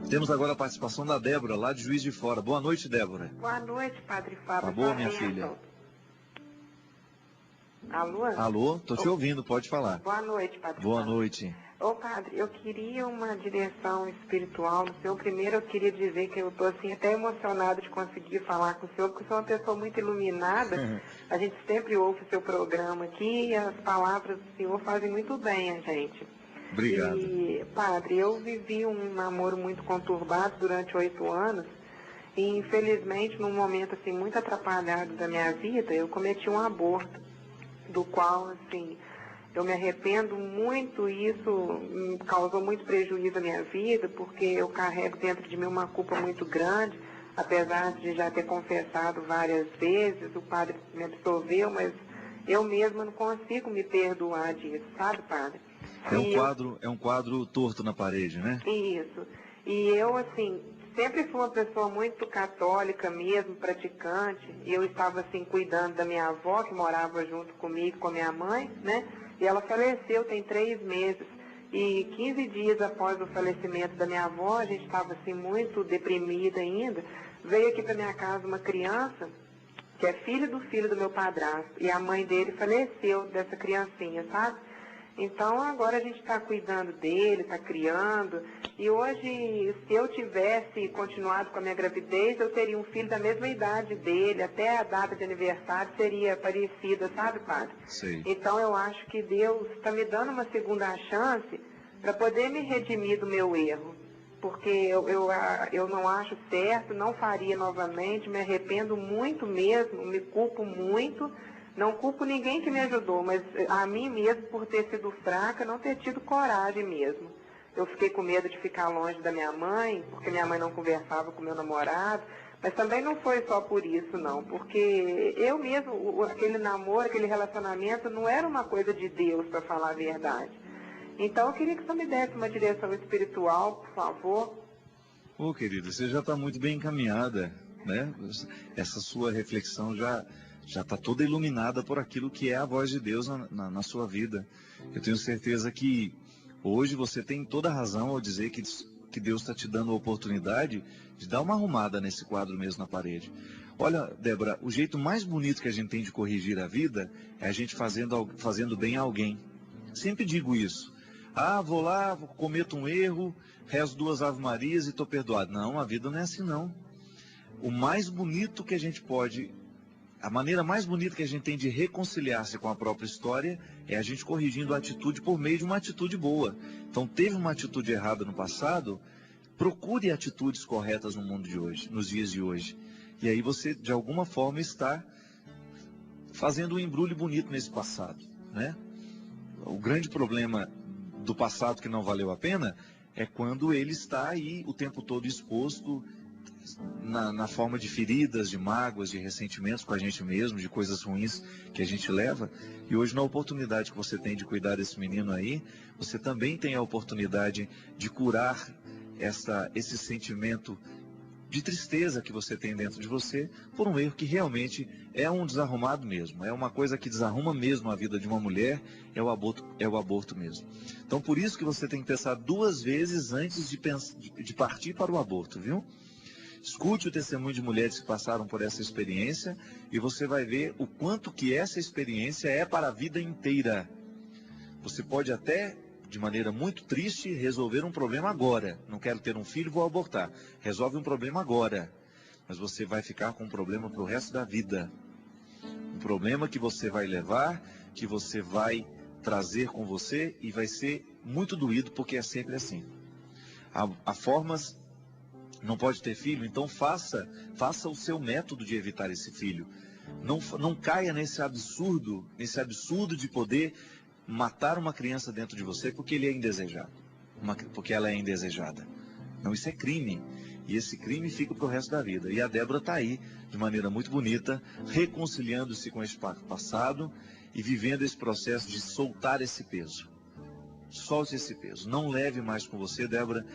Temos agora a participação da Débora, lá de Juiz de Fora. Boa noite, Débora. Boa noite, Padre Fábio. Tá boa, minha filha? Alô? Alô, tô te ouvindo, pode falar. Boa noite, Padre Boa Fábio. noite. Ô, Padre, eu queria uma direção espiritual no senhor. Primeiro, eu queria dizer que eu estou assim, até emocionada de conseguir falar com o senhor, porque o senhor é uma pessoa muito iluminada. A gente sempre ouve o seu programa aqui e as palavras do senhor fazem muito bem a gente. Obrigado. E, Padre, eu vivi um namoro muito conturbado durante 8 anos e, infelizmente, num momento assim muito atrapalhado da minha vida, eu cometi um aborto, do qual, assim, eu me arrependo muito. Isso me causou muito prejuízo à minha vida, porque eu carrego dentro de mim uma culpa muito grande, apesar de já ter confessado várias vezes, o padre me absolveu, mas eu mesma não consigo me perdoar disso, sabe, Padre? É um quadro torto na parede, né? Isso. E eu, assim, sempre fui uma pessoa muito católica mesmo, praticante. E eu estava, assim, cuidando da minha avó, que morava junto comigo, com a minha mãe, né? E ela faleceu tem 3 meses. E 15 dias após o falecimento da minha avó, a gente estava, assim, muito deprimida ainda. Veio aqui para minha casa uma criança, que é filho do meu padrasto. E a mãe dele faleceu dessa criancinha, sabe? Então agora a gente está cuidando dele, está criando. E hoje, se eu tivesse continuado com a minha gravidez, eu teria um filho da mesma idade dele, até a data de aniversário seria parecida, sabe, Padre? Sei. Então eu acho que Deus está me dando uma segunda chance para poder me redimir do meu erro. Porque eu não acho certo, não faria novamente, me arrependo muito mesmo, me culpo muito. Não culpo ninguém que me ajudou, mas a mim mesmo, por ter sido fraca, não ter tido coragem mesmo. Eu fiquei com medo de ficar longe da minha mãe, porque minha mãe não conversava com meu namorado, mas também não foi só por isso, não, porque eu mesmo, aquele namoro, aquele relacionamento, não era uma coisa de Deus, para falar a verdade. Então eu queria que você me desse uma direção espiritual, por favor. Ô, querida, você já está muito bem encaminhada, né? Essa sua reflexão já está toda iluminada por aquilo que é a voz de Deus na sua vida. Eu tenho certeza que hoje você tem toda a razão ao dizer que Deus está te dando a oportunidade de dar uma arrumada nesse quadro mesmo na parede. Olha, Débora, o jeito mais bonito que a gente tem de corrigir a vida é a gente fazendo bem a alguém. Sempre digo isso. Ah, vou lá, cometo um erro, rezo 2 Ave Marias e estou perdoado. Não, a vida não é assim não. O mais bonito que a gente pode... A maneira mais bonita que a gente tem de reconciliar-se com a própria história é a gente corrigindo a atitude por meio de uma atitude boa. Então, teve uma atitude errada no passado, procure atitudes corretas no mundo de hoje, nos dias de hoje. E aí você, de alguma forma, está fazendo um embrulho bonito nesse passado, né? O grande problema do passado que não valeu a pena é quando ele está aí o tempo todo exposto na forma de feridas, de mágoas, de ressentimentos com a gente mesmo, de coisas ruins que a gente leva. E hoje, na oportunidade que você tem de cuidar desse menino aí, você também tem a oportunidade de curar esse sentimento de tristeza que você tem dentro de você por um erro que realmente é um desarrumado mesmo, é uma coisa que desarruma mesmo a vida de uma mulher, é o aborto mesmo. Então, por isso que você tem que pensar 2 vezes antes de partir para o aborto, viu? Escute o testemunho de mulheres que passaram por essa experiência e você vai ver o quanto que essa experiência é para a vida inteira. Você pode até, de maneira muito triste, resolver um problema agora. Não quero ter um filho, vou abortar. Resolve um problema agora. Mas você vai ficar com um problema para o resto da vida. Um problema que você vai levar, que você vai trazer com você e vai ser muito doído, porque é sempre assim. Há formas... Não pode ter filho, então faça o seu método de evitar esse filho. Não caia nesse absurdo de poder matar uma criança dentro de você porque ele é indesejado, porque ela é indesejada. Não, isso é crime. E esse crime fica para o resto da vida. E a Débora está aí, de maneira muito bonita, reconciliando-se com esse passado e vivendo esse processo de soltar esse peso. Solte esse peso. Não leve mais com você, Débora,